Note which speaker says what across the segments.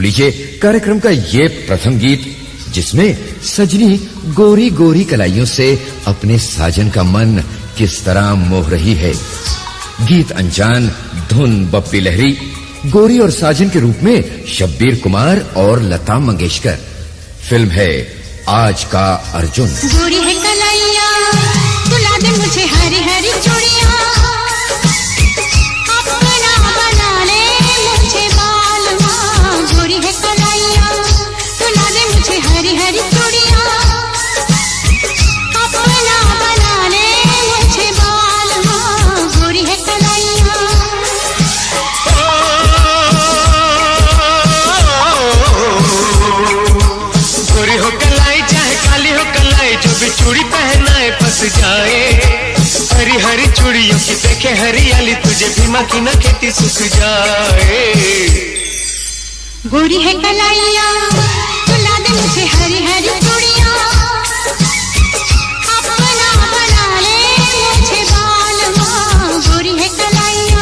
Speaker 1: लीजिए कार्यक्रम का ये प्रथम गीत, जिसमें सजनी गोरी गोरी कलाइयों से अपने साजन का मन किस तरह मोह रही है। गीत अनजान, धुन बप्पी लहरी, गोरी और साजन के रूप में शब्बीर कुमार और लता मंगेशकर। फिल्म है आज का अर्जुन।
Speaker 2: गोरी है कलाइया, तुला दे मुझे हरी हरी चूड़ियां, अपना बना ले मुझे बालमा। गोरी है कलाइया, तुला दे मुझे हरी हरी चूड़ियां, अपना बना ले मुझे बालमा। गोरी है कलाइया।
Speaker 3: गोरी हो कलाई चाहे काली हो कलाई, जो भी चूड़ी पहनाए फंस जाए। हरी हरी चूड़ियों की देखे हरियाली, तुझे भीमा की न खेती सूख जाए।
Speaker 2: गोरी है कलाइया, तुला दे मुझे हरी हरी चूड़ियां, अपना बना ले मुझे बालमा। गोरी है कलाइया।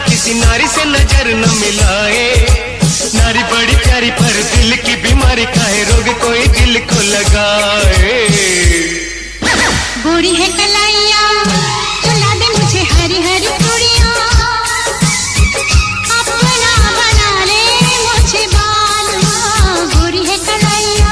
Speaker 3: किसी नारी से नजर न मिलाए। नारी बड़ी प्यारी पर दिल की बीमारी, काहे रोग कोई दिल को लगाए।
Speaker 2: गोरी है कलाइया, तुला दे मुझे हरी हरी चूड़ियां, अपना बना ले मुझे बालमा। गोरी है कलाइया।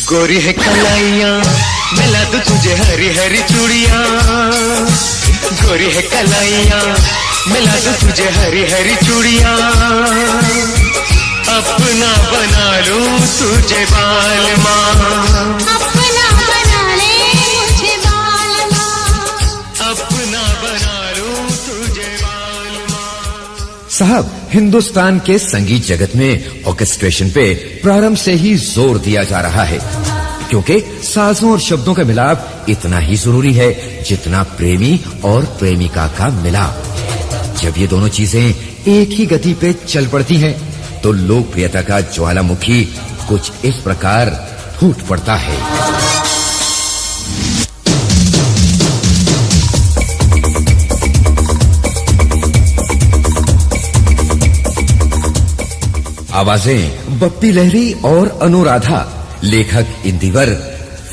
Speaker 3: गोरी है कलाइयाँ मिला दूं तुझे हरी हरी चूड़ियाँ, गोरी है कलाइयाँ मिला दूं तुझे हरी हरी चूड़ियाँ, अपना बना लूं तुझे बालमा,
Speaker 2: अपना बना ले मुझे बालमा,
Speaker 3: अपना बना लूं तुझे बालमा।
Speaker 1: साहब, हिंदुस्तान के संगीत जगत में ऑर्केस्ट्रेशन पे प्रारंभ से ही जोर दिया जा रहा है, क्योंकि साजों और शब्दों का मिलाप इतना ही जरूरी है जितना प्रेमी और प्रेमिका का मिलाप। जब ये दोनों चीजें एक ही गति पे चल पड़ती हैं, तो लोकप्रियता का ज्वालामुखी कुछ इस प्रकार फूट पड़ता है। आवाजें बप्पी लहरी और अनुराधा, लेखक इंदिवर,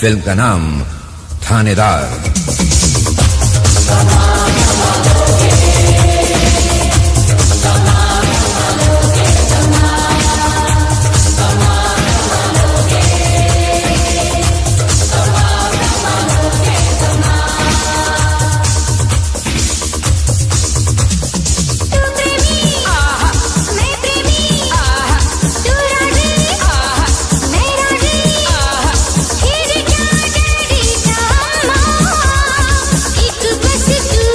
Speaker 1: फिल्म का नाम थानेदार।
Speaker 2: एक बस तू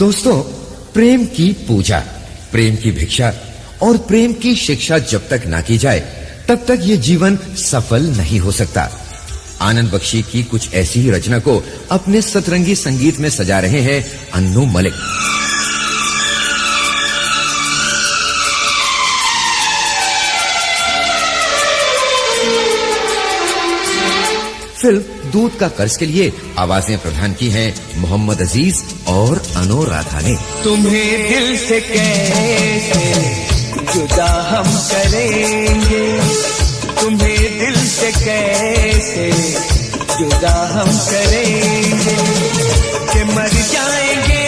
Speaker 1: दोस्तों, प्रेम की पूजा, प्रेम की भिक्षा और प्रेम की शिक्षा जब तक ना की जाए तब तक ये जीवन सफल नहीं हो सकता। आनंद बख्शी की कुछ ऐसी ही रचना को अपने सतरंगी संगीत में सजा रहे हैं अन्नू मलिक। फिल्म दूध का कर्ज के लिए आवाजें प्रदान की हैं मोहम्मद अजीज और अनुराधा ने।
Speaker 3: तुम्हें दिल से कैसे जुदा हम करेंगे, तुम्हें दिल से कैसे जुदा हम करेंगे, कि मर जाएंगे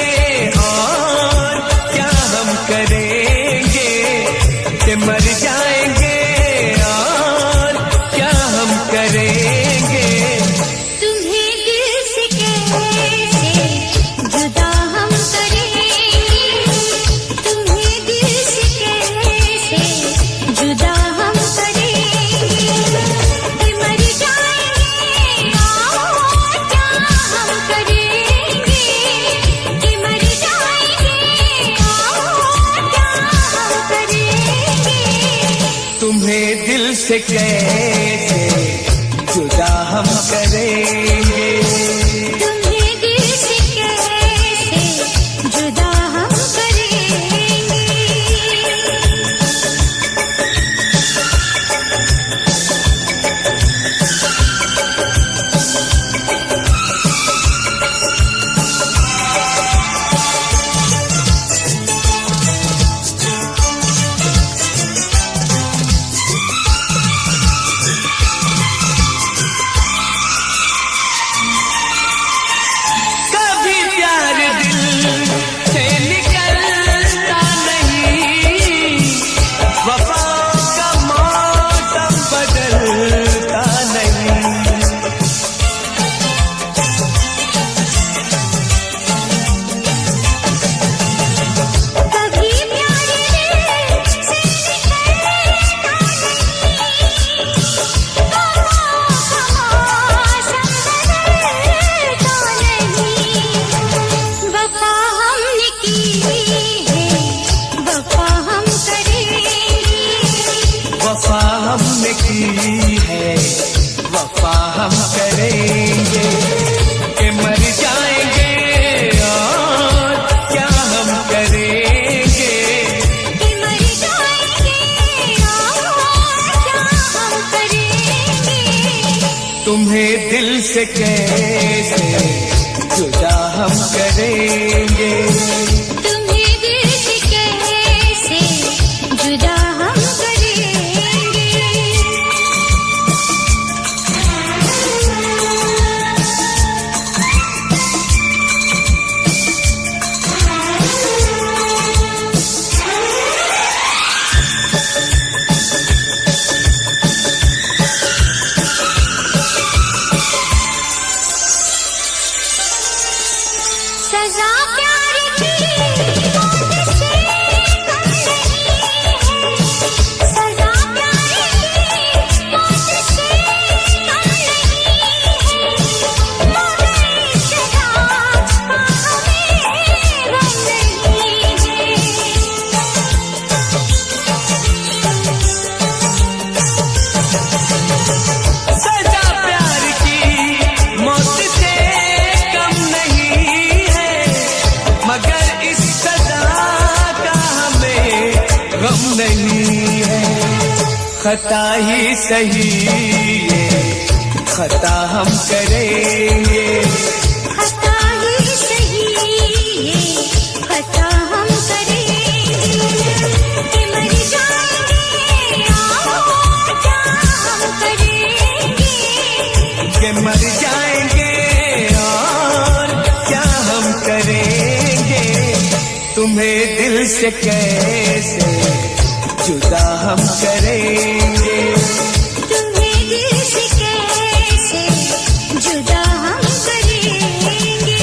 Speaker 3: और क्या हम करेंगे, कि मर जाएंगे और क्या हम करेंगे। से कैसे जुदा हम करेंगे,
Speaker 2: तुम्हें दिल से कैसे जुदा हम करेंगे।
Speaker 3: तुम्हें दिल से कैसे जुदा हम करेंगे,
Speaker 2: तुम्हें दिल से कैसे जुदा हम करेंगे। सजा प्यार की मौत से कम नहीं है, सजा प्यार की मौत से कम नहीं है, मगर इस सजा का हमें गम नहीं है।
Speaker 3: सजा प्यार की मौत से कम नहीं है, मगर इस सजा का हमें गम नहीं है। खता ही सही ये खता हम करेंगे,
Speaker 2: खता ही सही ये खता हम करेंगे, कि मर जाएंगे और क्या हम करेंगे।
Speaker 3: कि मर जाएंगे और क्या हम करेंगे। तुम्हें दिल से कैसे जुदा हम करेंगे,
Speaker 2: तुम्हें दिल से कैसे जुदा हम करेंगे।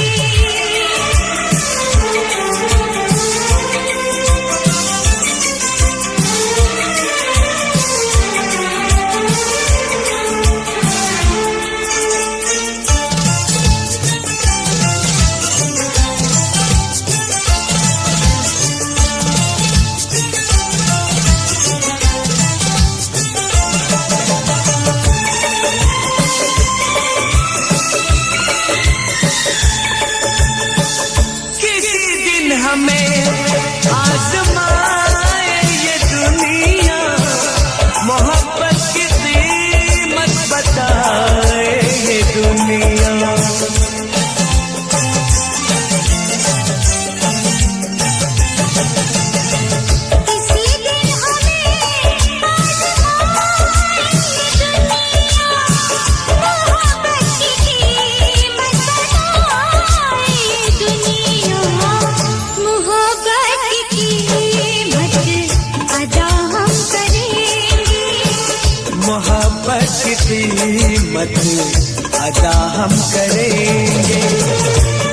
Speaker 3: बेहद अदा हम करेंगे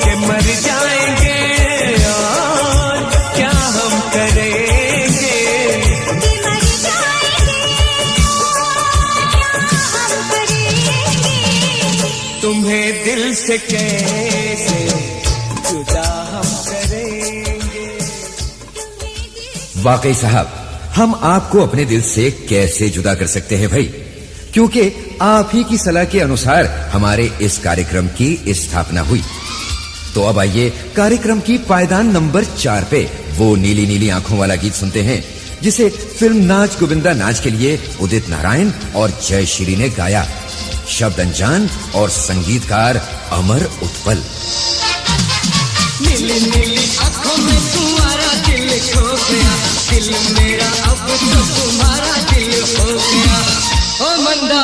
Speaker 3: कि मर जाएंगे और क्या हम करेंगे।
Speaker 2: कि मर जाएंगे और क्या हम करेंगे।
Speaker 3: तुम्हें दिल से कैसे जुदा हम करेंगे।
Speaker 1: वाकई साहब, हम आपको अपने दिल से कैसे जुदा कर सकते हैं भाई, क्योंकि आप ही की सलाह के अनुसार हमारे इस कार्यक्रम की स्थापना हुई। तो अब आइए कार्यक्रम की पायदान नंबर 4 पे वो नीली नीली आंखों वाला गीत सुनते हैं, जिसे फिल्म नाच गोविंदा नाच के लिए उदित नारायण और जयश्री ने गाया। शब्द अनजान और संगीतकार अमर उत्पल।
Speaker 3: नीली नीली आंखों में तुम्हारा दिल खो गया, दिल मेरा अब तो तुम्हारा दिल हो गया। ओ मंदा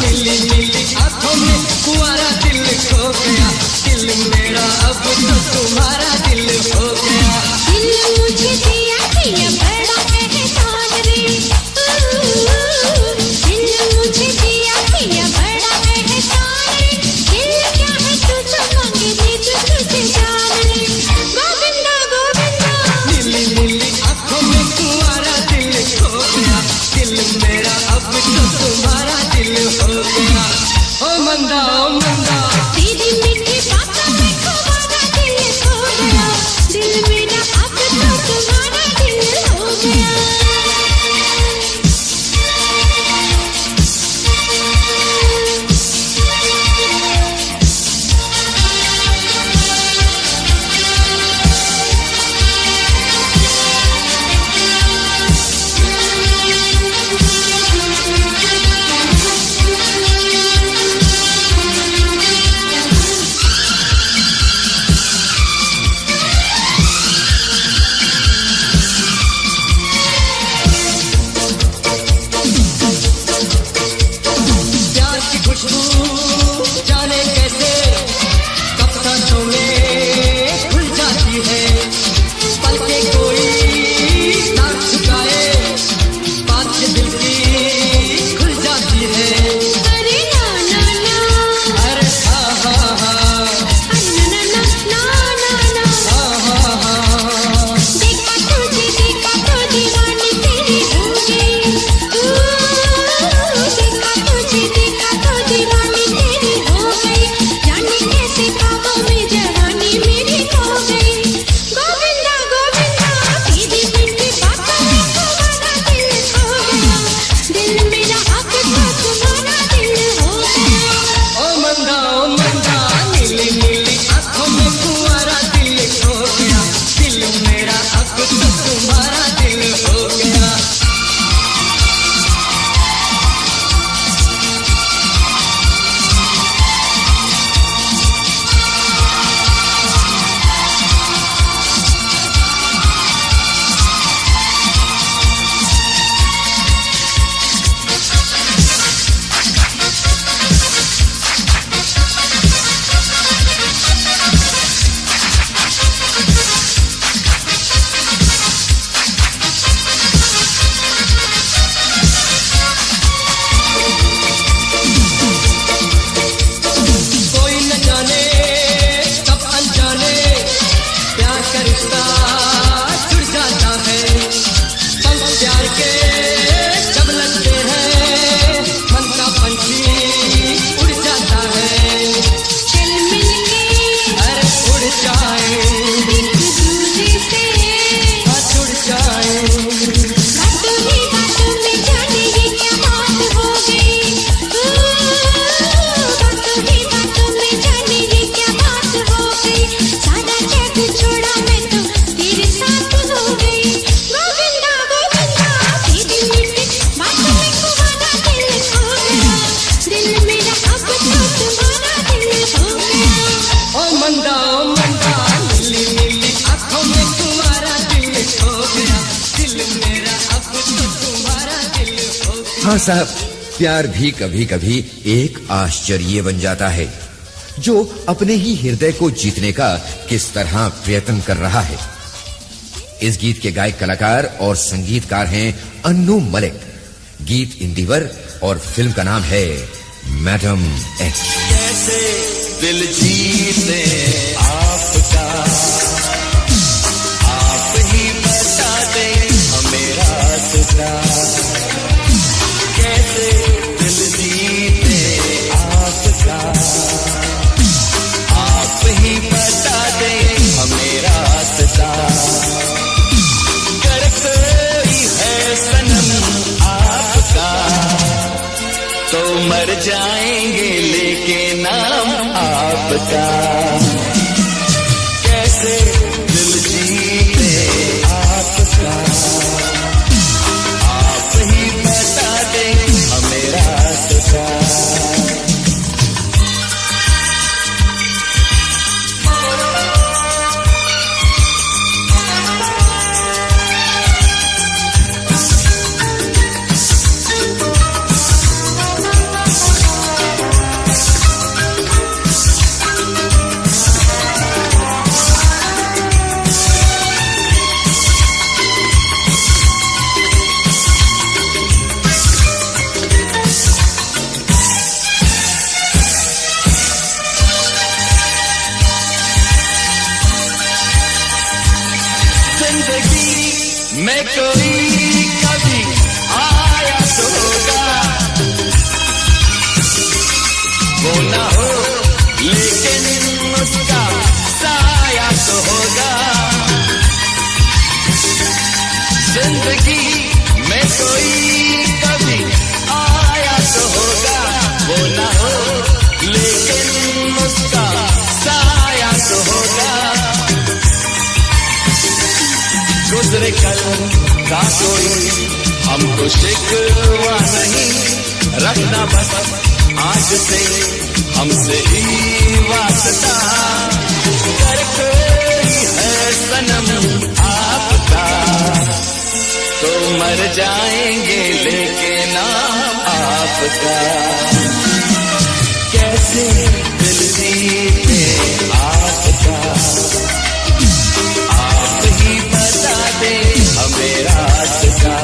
Speaker 3: नीली नीली आंखों में तुम्हारा दिल खो गया, दिल मेरा अब तो तुम्हारा दिल हो गया।
Speaker 2: दिल मुझे दिया दिया बड़ा एहसान रे, दिल मुझे दिया दिया बड़ा एहसान रे। दिल क्या है तुझे मांगे दे तुझे जान रे। गोविंदा गोविंदा
Speaker 3: नीली नीली आंखों में तुम्हारा दिल खो गया, दिल मेरा अब तो तुम्हारा दिल हो गया। ओ मंदा
Speaker 2: तेरी मीठी बातों में तुम्हारा दिल खो गया, दिल मेरा अब तो तुम्हारा दिल हो गया।
Speaker 3: प्यार की खुशबू जाने कैसे कब सांसों में खुल जाती है। पल के कोई ना झुकाए, बात से दिल की खुल जाती है।
Speaker 2: अरे ना ना ना,
Speaker 3: अरे हा हा हा,
Speaker 2: अरे ना ना ना ना ना।
Speaker 3: हा हा हा।
Speaker 2: देखा तो दीवानी तेरी हो गई। देखा तो दीवानी तेरी हो गई। जाने कैसे ख्वाबों में जवानी मेरी खो गई। गोविंदा गोविंदा तेरी मीठी बातों में तुम्हारा दिल खो गया, दिल मेरा अब तो तुम्हारा दिल हो गया।
Speaker 3: ओ मंदा नीली नीली आंखों में तुम्हारा दिल खो गया, दिल मेरा अब तो तुम्हारा दिल हो गया। कोई न जाने कब अनजाने प्यार का रिश्ता जुड़ जाता है। पंख प्यार के जब लगते हैं, मन का पंछी उड़ जाता है।
Speaker 2: चल मिलके
Speaker 3: अरे उड़ जाए,
Speaker 2: एक दूसरे से
Speaker 3: जुड़ जाए।
Speaker 2: बातों ही बातों में जाने ये क्या बात हो गई। बातों ही बातों में जाने ये क्या बात हो गई। सारा जग छोड़ा मैं तो तेरे साथ हो गई। गोविंदा गोविंदा तेरी मीठी बातों में तुम्हारा दिल खो गया, दिल मेरा अब तो तुम्हारा दिल हो गया।
Speaker 3: ओ मंदा नीली नीली आंखों में तुम्हारा दिल खो गया, दिल मेरा अब तो तुम्हारा दिल हो गया।
Speaker 1: हाँ साहब, प्यार भी कभी कभी एक आश्चर्य बन जाता है, जो अपने ही हृदय को जीतने का किस तरह प्रयत्न कर रहा है। इस गीत के गायक कलाकार और संगीतकार हैं अन्नू मलिक। गीत इंदिवर और फिल्म का नाम है मैडम एक्स।
Speaker 4: कैसे दिल जीते आपका, आप ही बता दे हमें रास्ता। कैसे दिल जीते आपका, आप ही बता दे हमें रास्ता। कर कोई है सनम आपका, तो मर जाएंगे लेके नाम आपका। कैसे दिल जीते आपका, आप ही बता दे हमें रास्ता। जिंदगी में कोई कभी आया तो होगा, वो ना हो लेकिन उसका साया तो होगा। जिंदगी में कोई कभी आया तो होगा, वो ना हो लेकिन उसका साया तो होगा। गुजरे कल का कोई हमको शिकवा नहीं, रखना बस आज से हमसे ही वास्ता। कर कोई है सनम आपका, तो मर जाएंगे लेके नाम आपका। कैसे दिल जीते आपका, आप ही बता दे हमें रास्ता।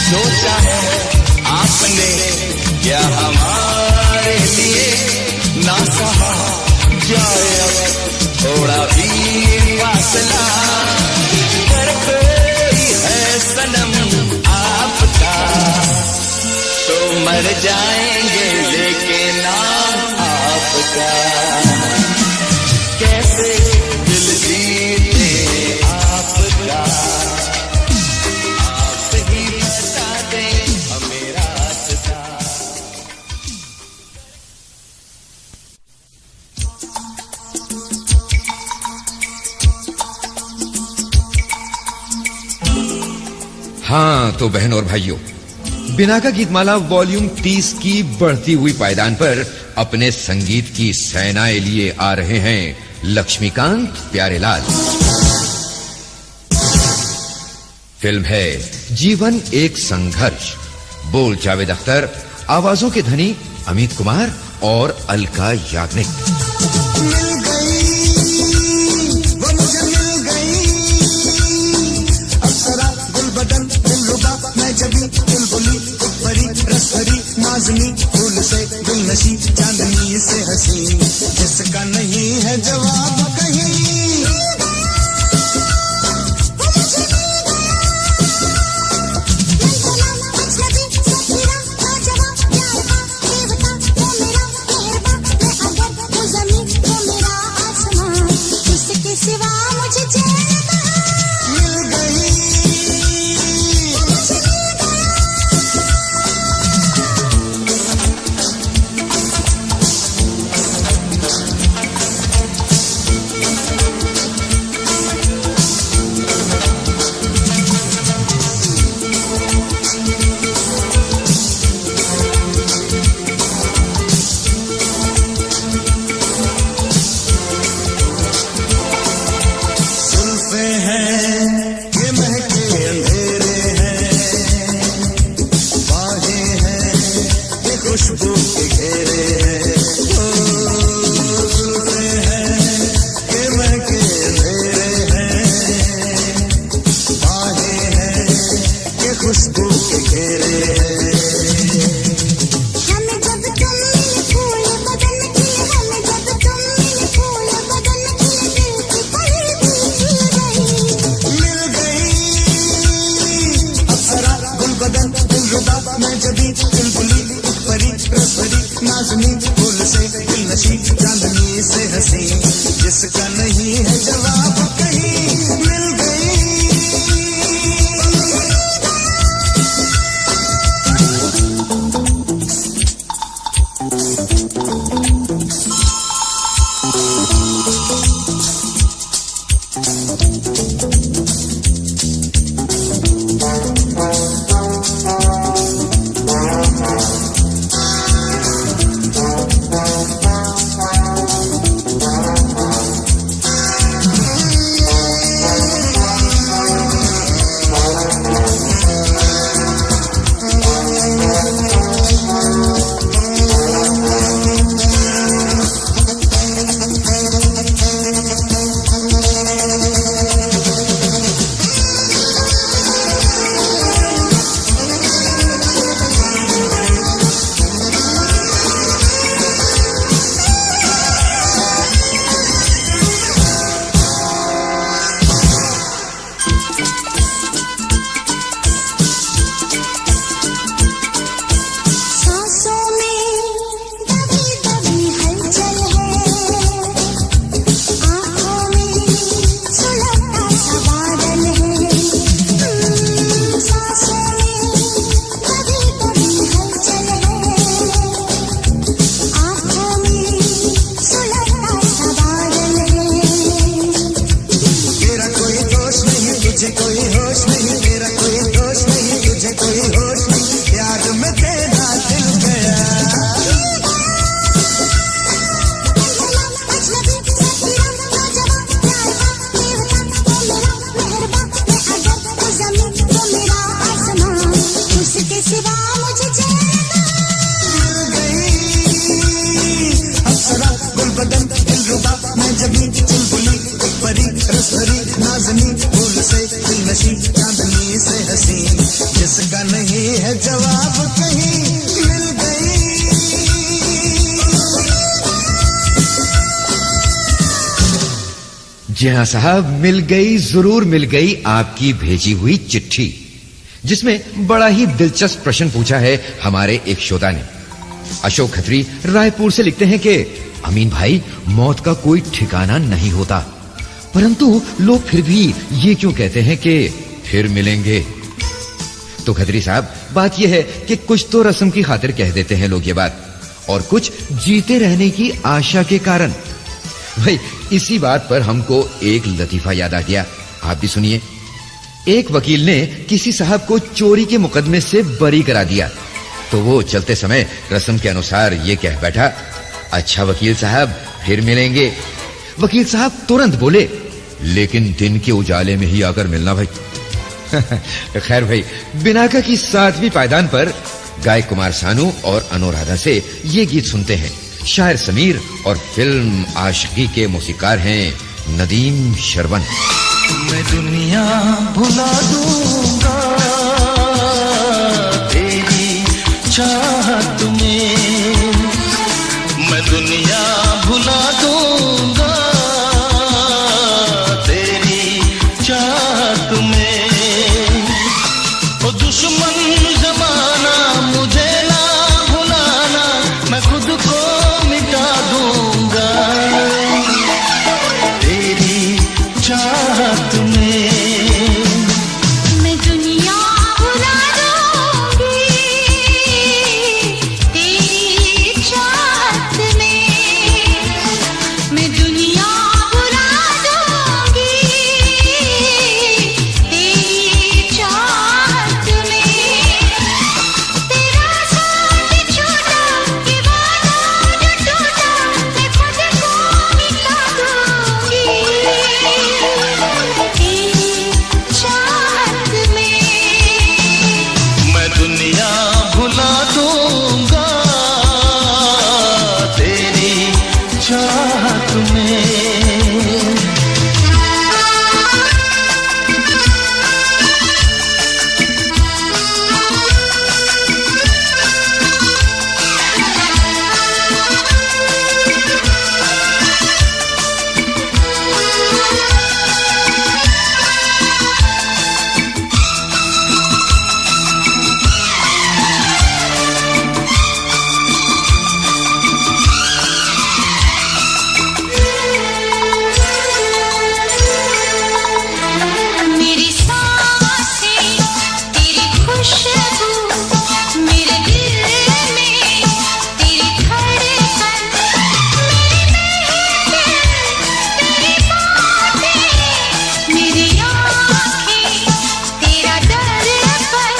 Speaker 4: सोचा है आपने क्या हमारे लिए, ना सहा जाए अब थोड़ा भी फासला। कर कोई है सनम आपका, तो मर जाएंगे लेके नाम आपका। कैसे दिल जीते आपका,
Speaker 1: हाँ तो बहन और भाइयों, बिनाका गीतमाला वॉल्यूम 30 की बढ़ती हुई पायदान पर अपने संगीत की सेनाएं लिए आ रहे हैं लक्ष्मीकांत प्यारेलाल। फिल्म है जीवन एक संघर्ष। बोल जावेद अख्तर, आवाजों के धनी अमित कुमार और अलका याग्निक।
Speaker 5: मिल गई नाजनी फूल से गुलनशी चांदनी से हंसी जिसका नहीं है जवाब कहीं खुशबू के घेरे हैं के महके अंधेरे हैं बाहें हैं के खुशबू के घेरे हैं
Speaker 2: हमें जब तुम मिले फूल बदन खिले हमें जब तुम मिले फूल बदन खिले दिल की परी भी खिल गई
Speaker 5: मिल गई अप्सरा गुल बदन दिलरुबा मैं जबी चुलबुली परी रसभरी नाज़नी फूल से दिलनशी चांदनी से हंसी जिसका नहीं है जवाब कहीं मिल गई तुझे कोई होश नहीं तेरा कोई दोष नहीं तुझे कोई होश नहीं प्यार में तेरा दिल गया
Speaker 2: उसके सिवा मुझे
Speaker 5: अप्सरा गुल बदन दिलरुबा मैं जबी चुलबुली परी रसभरी नाज़नी फूल से दिलनशी चांदनी से हंसी जिसका नहीं है जवाब कहीं मिल गई
Speaker 1: जी हाँ साहब, मिल गई, जरूर मिल गई आपकी भेजी हुई चिट्ठी, जिसमें बड़ा ही दिलचस्प प्रश्न पूछा है हमारे एक श्रोता ने। अशोक खत्री रायपुर से लिखते हैं कि अमीन भाई, मौत का कोई ठिकाना नहीं होता, परंतु लोग फिर भी ये क्यों कहते हैं कि फिर मिलेंगे। तो खत्री साहब, बात यह है कि कुछ तो रस्म की खातिर कह देते हैं लोग ये बात, और कुछ जीते रहने की आशा के कारण। भाई, इसी बात पर हमको एक लतीफा याद आ गया, आप भी सुनिए। एक वकील ने किसी साहब को चोरी के मुकदमे से बरी करा दिया, तो वो चलते समय रस्म के अनुसार ये कह बैठा, अच्छा वकील साहब, फिर मिलेंगे। वकील साहब तुरंत बोले, लेकिन दिन के उजाले में ही आकर मिलना भाई। खैर भाई, बिनाका की 7वीं पायदान पर गायक कुमार सानू और अनुराधा से ये गीत सुनते हैं। शायर समीर और फिल्म आशिकी के मौसीकार हैं नदीम शरवन।
Speaker 4: मैं दुनिया भुला दूंगा तेरी चाहत में मैं दुनिया भुला दूंगा तेरी चाहत में। ओ दुश्मन जमाना मुझे ना भुलाना, मैं खुद को मिटा दूंगा तेरी चाहत में।
Speaker 2: मैं दुनिया भुला दूंगी तेरी चाहत में। मैं दुनिया भुला दूंगी तेरी चाहत में। तेरा साथ छोड़ा ये वादा जो टूटा, मैं खुद को मिटा दूंगी तेरी चाहत में।
Speaker 4: मैं दुनिया भुला दूंगा तेरी चाहत में।
Speaker 2: मेरी सांसें तेरी खुशबू, मेरे दिल में तेरी धड़कन, मेरी महफिल तेरी बातें, मेरी आँखें तेरा दर्पण।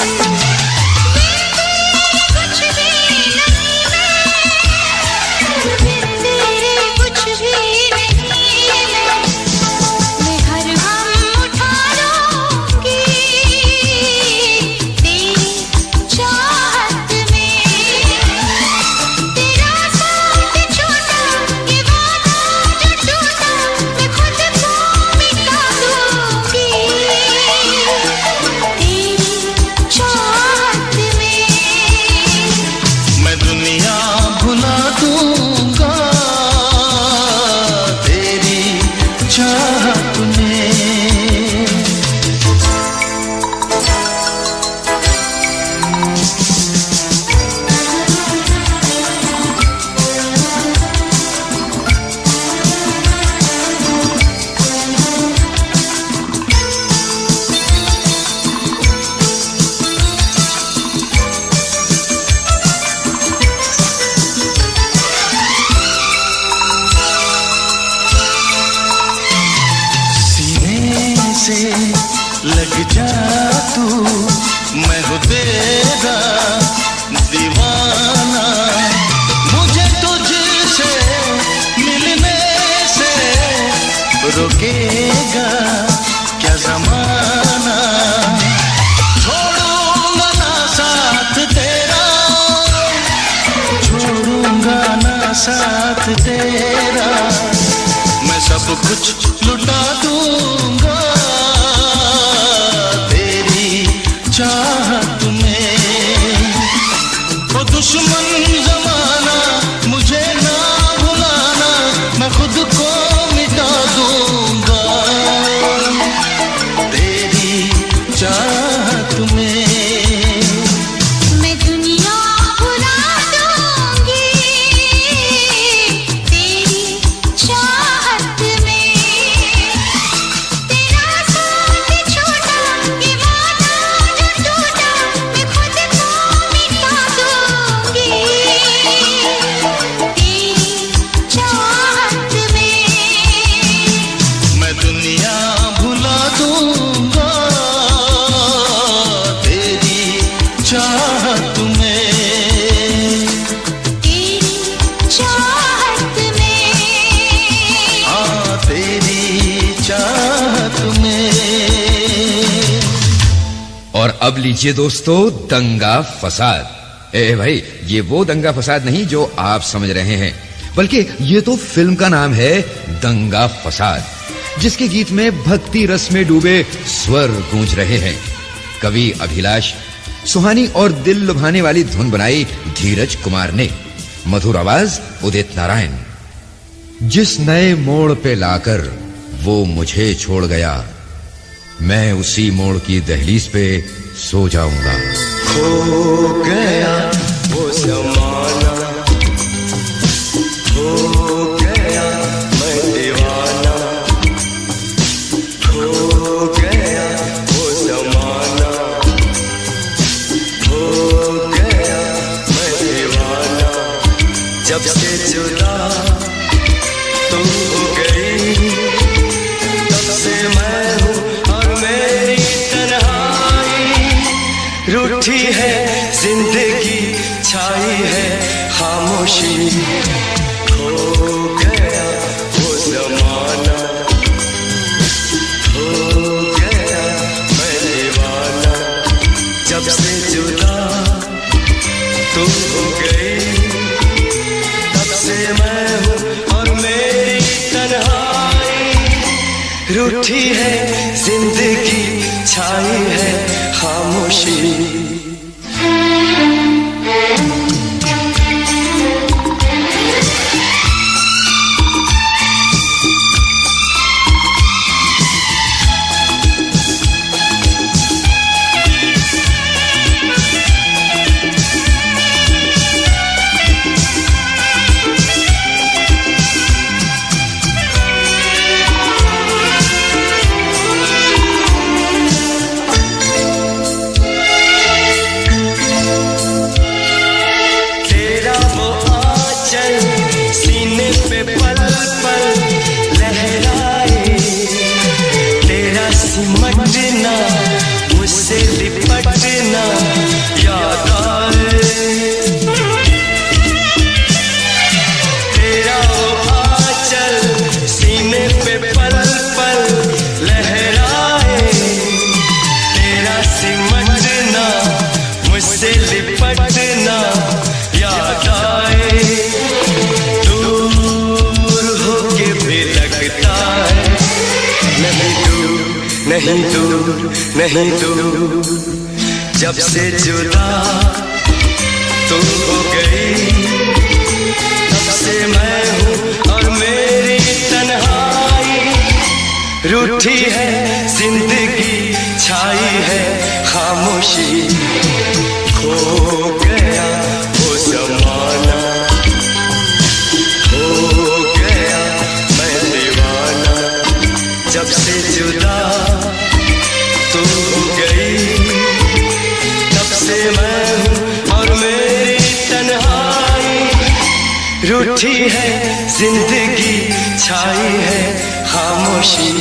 Speaker 2: कुछ भी नहीं मैं, तेरे कुछ भी नहीं मैं हर हम उठा लूंगी तेरी चाहत में। तेरा साथ छोड़ा ये वादा जो टूटा, मैं खुद को मिटा दूंगी तेरी चाहत में।
Speaker 4: मैं दुनिया भुला दूंगा तेरी चाहत में। सीने से लग जा तू, मैं हूँ तेरा दीवाना। मुझे तुझसे मिलने से रोकेगा क्या जमाना। छोड़ूंगा ना साथ तेरा, छोड़ूंगा ना साथ तेरा। मैं सब कुछ लुटा दूंगा तेरी चाहत में। ओ दुश्मन जमाना मुझे ना भुलाना, मैं खुद को मिटा दूंगा तेरी चाहत में।
Speaker 2: मैं दुनिया भुला दूंगी तेरी चाहत में। तेरा साथ छोड़ा ये वादा जो टूटा, मैं खुद को मिटा दूंगी तेरी चाहत में।
Speaker 4: मैं दुनिया भुला दूंगा तेरी चाहत में।
Speaker 2: तेरी चाहत में।
Speaker 4: हाँ तेरी चाहत में।
Speaker 1: और अब लीजिए दोस्तों दंगा फसाद। भाई ये वो दंगा फसाद नहीं जो आप समझ रहे हैं, बल्कि ये तो फिल्म का नाम है दंगा फसाद, जिसके गीत में भक्ति रस में डूबे स्वर गूंज रहे हैं। कवि अभिलाष सुहानी और दिल लुभाने वाली धुन बनाई धीरज कुमार ने। मधुर आवाज उदित नारायण। जिस नए मोड़ पे लाकर वो मुझे छोड़ गया, मैं उसी मोड़ की दहलीज पे सो जाऊंगा।
Speaker 3: खो गया वो ज़माना, खो गया मैं दीवाना, खो गया वो ज़माना, खो गया मैं दीवाना। जब से जुदा तू हो गई, तब से मैं हूँ और मेरी तन्हाई। रूठी है जिंदगी, छाई है खामोशी, खो गया वो ज़माना, खो गया मैं दीवाना। जब से जुदा तू हो गई, तब से मैं हूँ और मेरी तन्हाई। रूठी है जिंदगी, छाई है खामोशी। सिमटना मुझसे लिपटना याद आए, तेरा वो आंचल सीने पे पल पल लहराए। तेरा सिमटना मुझसे लिपटना याद आए। दूर होके भी लगता है, नहीं दूर, नहीं दूर। जब से जुदा तू हो गई, तब से मैं हूँ और मेरी तन्हाई। रूठी है जिंदगी, छाई है खामोशी, खो गया वो ज़माना, खो गया मैं दीवाना। जब से जुदा तू हो गई, तब से मैं हूँ और मेरी तन्हाई। रूठी है जिंदगी, छाई है खामोशी।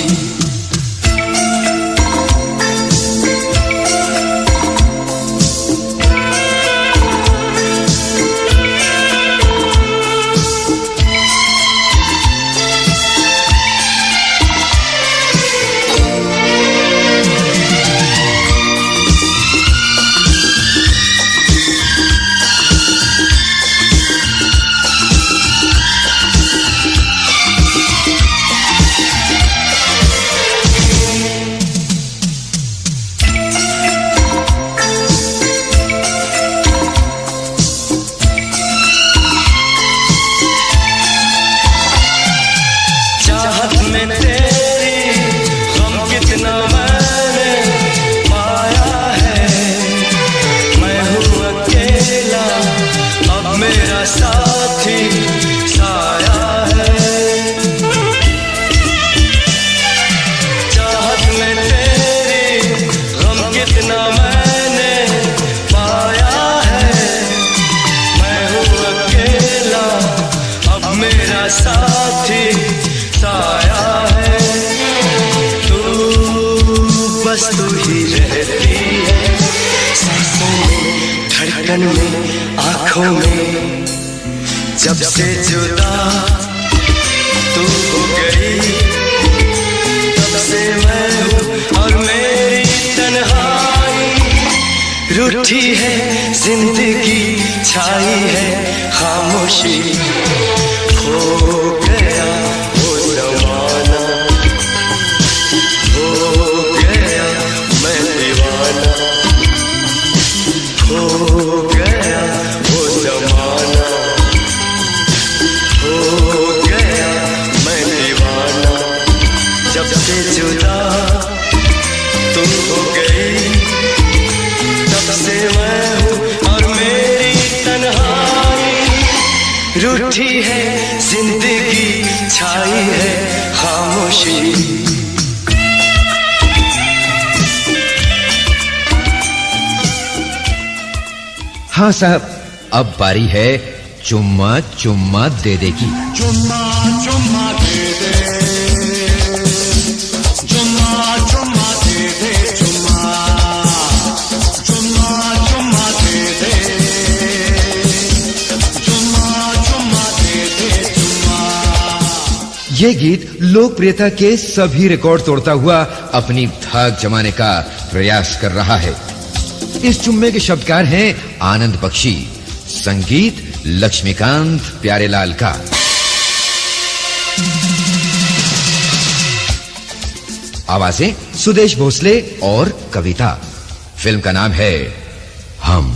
Speaker 3: धड़कन में, आँखों में। जब से जुदा तू हो गई, तब से मैं हूँ और मेरी तन्हाई। रूठी है जिंदगी, छाई है खामोशी, खो गया वो ज़माना, हो गया मैं दीवाना। रूठी है जिंदगी, छाई है खामोशी।
Speaker 1: हाँ साहब, अब बारी है चुम्मा चुम्मा दे दे की।
Speaker 5: चुम्मा चुम्मा दे दे, चुम्मा चुम्मा दे दे, चुम्मा चुम्मा चुम्मा दे दे, चुम्मा चुम्मा दे दे, चुम्मा।
Speaker 1: ये गीत लोकप्रियता के सभी रिकॉर्ड तोड़ता हुआ अपनी धाक जमाने का प्रयास कर रहा है। इस चुम्मे के शब्दकार हैं आनंद बख्शी, संगीत लक्ष्मीकांत प्यारेलाल का। आवाजें सुदेश भोसले और कविता। फिल्म का नाम है हम।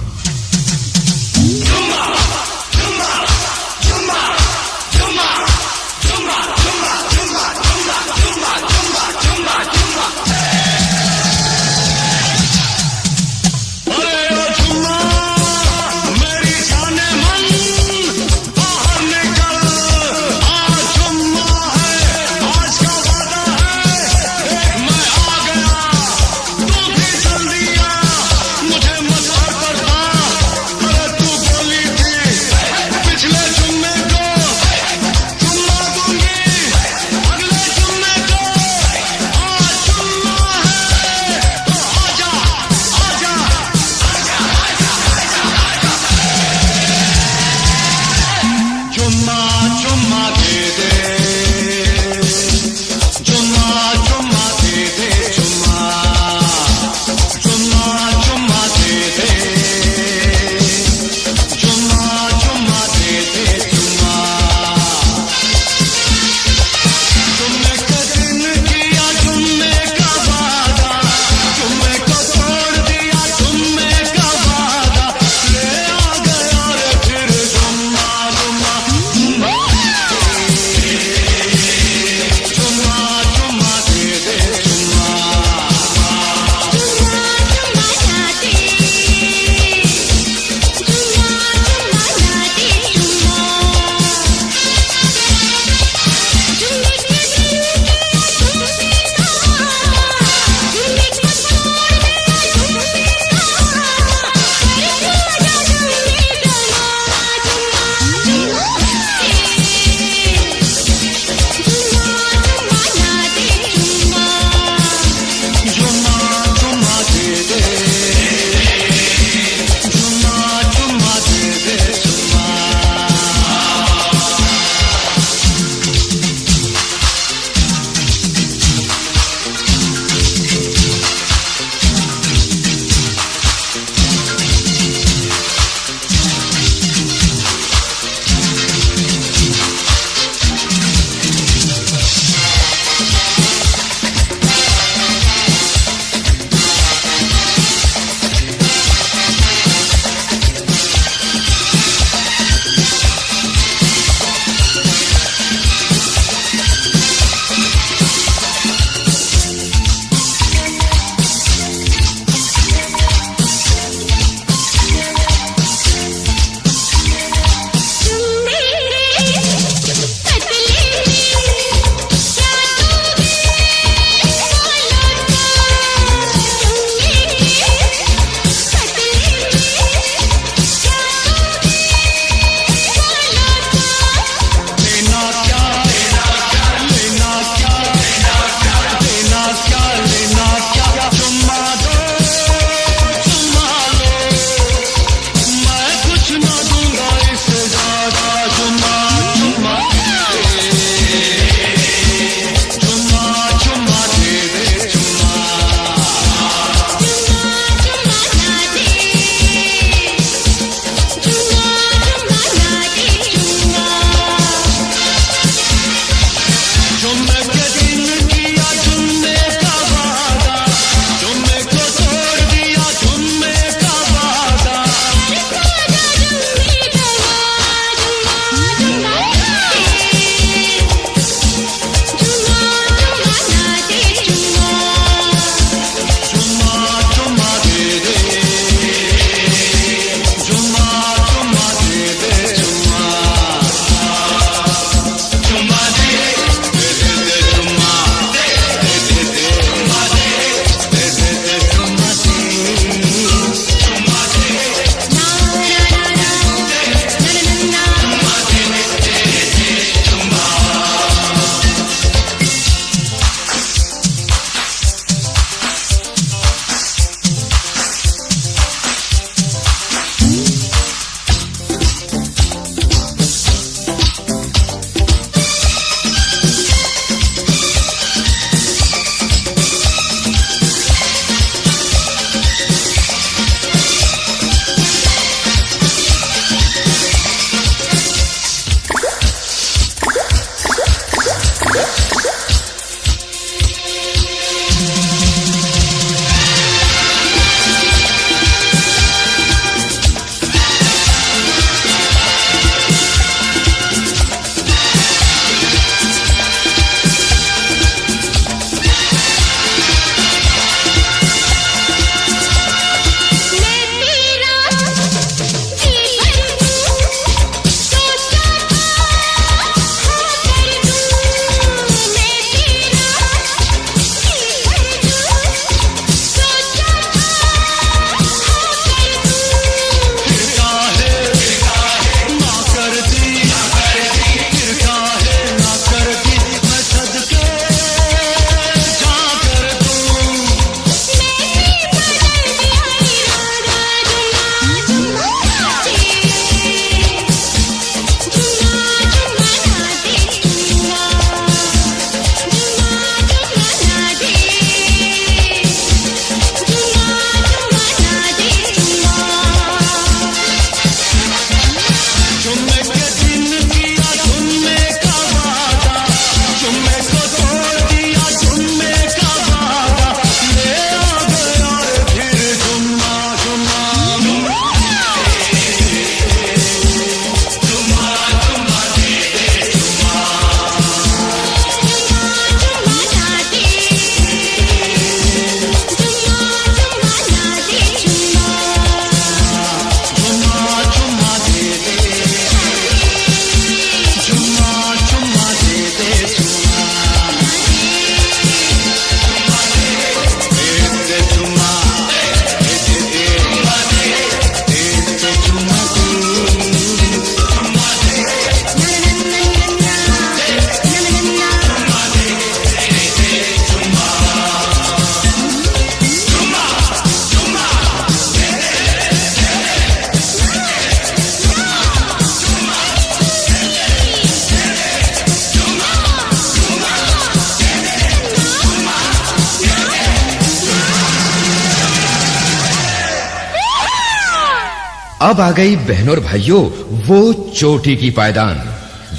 Speaker 1: अब आ गई बहनों और भाइयों वो चोटी की पायदान,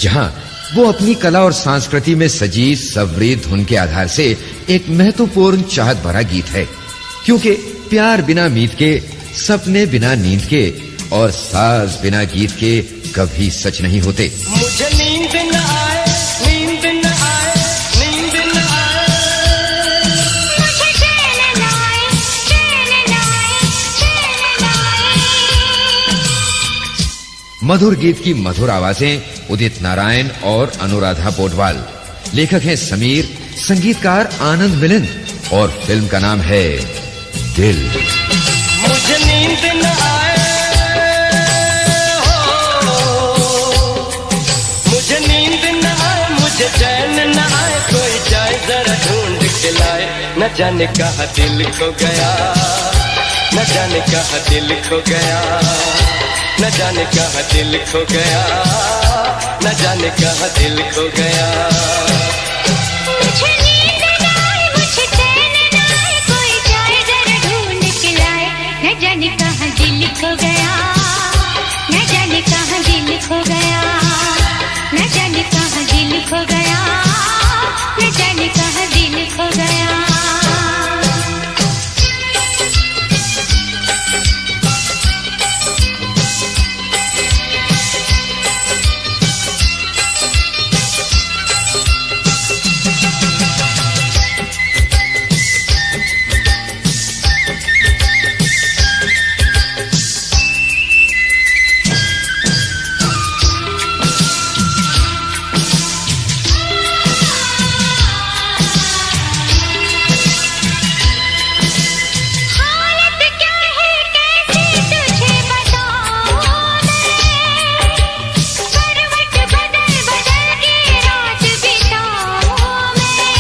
Speaker 1: जहां वो अपनी कला और संस्कृति में सजी सवरी धुन के आधार से एक महत्वपूर्ण चाहत भरा गीत है। क्योंकि प्यार बिना मीत के, सपने बिना नींद के और साज बिना गीत के कभी सच नहीं होते।
Speaker 3: मुझे नींद न आए, नींद न आए, नींद न आए,
Speaker 2: मुझे चैन न आए, चैन न आए, चैन न आए।
Speaker 1: मधुर गीत की मधुर आवाजें उदित नारायण और अनुराधा पोडवाल। लेखक हैं समीर, संगीतकार आनंद मिलिंद और फिल्म का नाम है दिल।
Speaker 3: मुझे नींद न आए, मुझे नींद न आए, मुझे चैन न आए, कोई जाए जरा ढूंढ के लाए। न जाने कहाँ दिल खो गया, न जाने कहाँ दिल खो गया, न जाने कहाँ दिल खो गया, न जाने कहाँ दिल खो गया।
Speaker 2: मुझे नींद न आए, मुझे चैन न आए, कोई जाए जरा ढूंढ के लाए। न जाने कहाँ दिल खो गया, न जाने कहाँ दिल खो गया, न जाने कहाँ दिल खो गया, न जाने कहाँ दिल खो गया। हालत क्या है कैसी तुझे बताऊं मैं, करवट बदल बदल के रात बिताऊं मैं।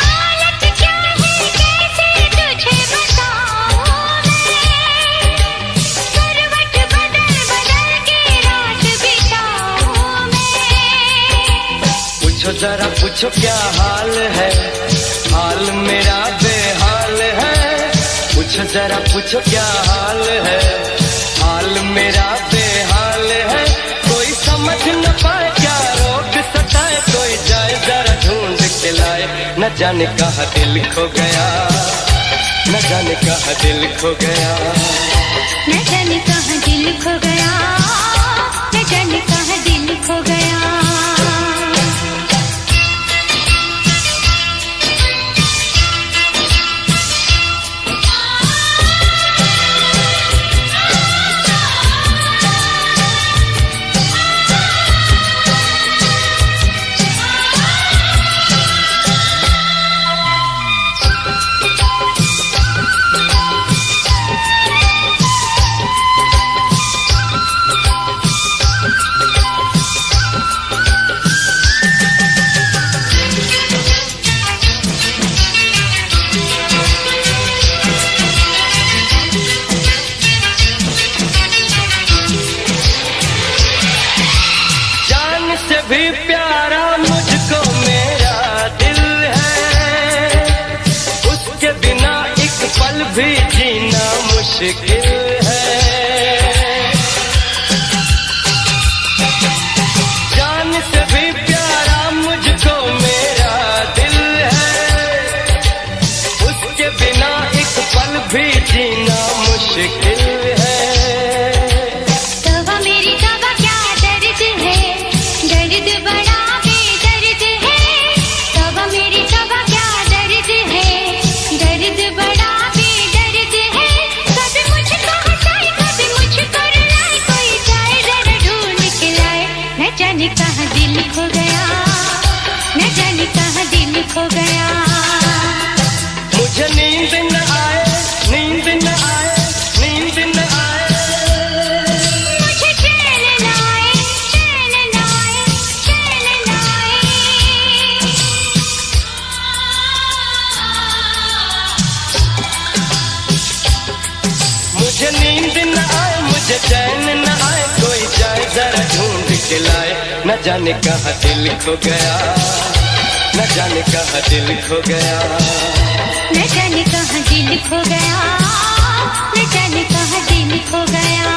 Speaker 2: हालत क्या है कैसी तुझे बताऊं मैं, करवट बदल बदल के रात बिताऊं मैं।
Speaker 3: पूछो जरा पूछो क्या हाल है, हाल मेरा बेहाल है। पूछो जरा पूछो क्या हाल है, हाल मेरा बेहाल है। कोई समझ न पाए क्या रोग सताए, कोई जाए जरा ढूंढ के लाए। न जाने कहाँ दिल खो गया, न जाने कहाँ दिल खो गया,
Speaker 2: न जाने कहाँ दिल खो गया, न जाने कहाँ दिल खो गया।
Speaker 3: जान से भी प्यारा मुझको मेरा दिल है, उसके बिना एक पल भी जीना मुश्किल है। जान से भी प्यारा मुझको मेरा दिल है, उसके बिना एक पल भी जीना मुश्किल है।
Speaker 2: तवा मेरी तवा क्या दर्द है, दर्द बड़ा बेदर्द है। तवा मेरी तवा क्या दर्द है, दर्द बड़ा बेदर्द है। कभी मुझको हंसाए, कभी मुझको रुलाए, कोई जाए जरा ढूंढ के लाए। न जाने कहाँ दिल खो गया, न जाने कहाँ दिल खो गया।
Speaker 3: मुझे नींद न आए, नींद न आए, नींद न आए,
Speaker 2: मुझे चैन न आए, चैन न आए, चैन न आए।
Speaker 3: मुझे नींद न आए, मुझे चैन न आए, कोई जाए जरा ढूंढ के लाए। न जाने कहाँ दिल खो गया,
Speaker 4: न जाने कहाँ दिल खो गया,
Speaker 2: न जाने कहाँ दिल खो गया, न जाने कहाँ दिल खो गया।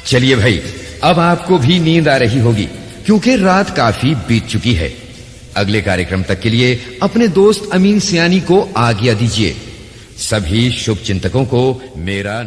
Speaker 1: चलिए भाई, अब आपको भी नींद आ रही होगी क्योंकि रात काफी बीत चुकी है। अगले कार्यक्रम तक के लिए अपने दोस्त अमीन सियानी को आज्ञा दीजिए। सभी शुभचिंतकों को मेरा